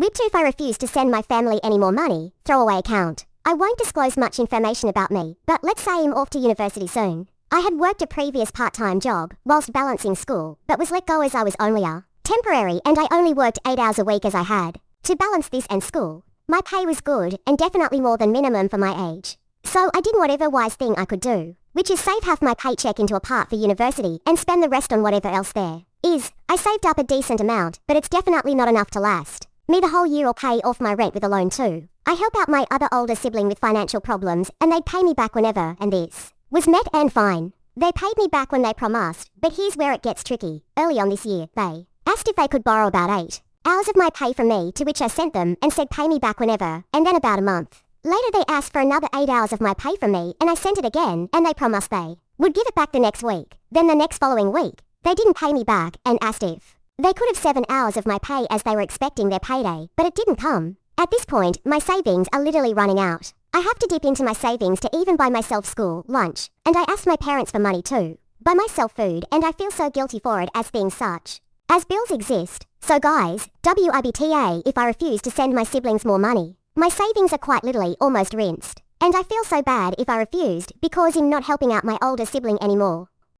Lip 2 if I refuse to send my family any more money, throwaway account. I won't disclose much information about me, but let's say I'm off to university soon. I had worked a previous part-time job, whilst balancing school, but was let go as I was only temporary and I only worked 8 hours a week as I had to balance this and school. My pay was good and definitely more than minimum for my age. So I did whatever wise thing I could do, which is save half my paycheck into a part for university and spend the rest on whatever else there is. I saved up a decent amount, but it's definitely not enough to last me the whole year or pay off my rent with a loan too. I help out my other older sibling with financial problems and they'd pay me back whenever, and this was met and fine. They paid me back when they promised, but here's where it gets tricky. Early on this year, they asked if they could borrow about 8 hours of my pay from me, to which I sent them and said pay me back whenever, and then about a month later they asked for another 8 hours of my pay from me and I sent it again and they promised they would give it back the next week. Then the next following week, they didn't pay me back and asked if they could have 7 hours of my pay as they were expecting their payday, but it didn't come. At this point, my savings are literally running out. I have to dip into my savings to even buy myself school lunch, and I asked my parents for money too. Buy myself food, and I feel so guilty for it as things such as bills exist. So guys, WIBTA if I refuse to send my siblings more money. My savings are quite literally almost rinsed, and I feel so bad if I refused because I'm not helping out my older sibling anymore.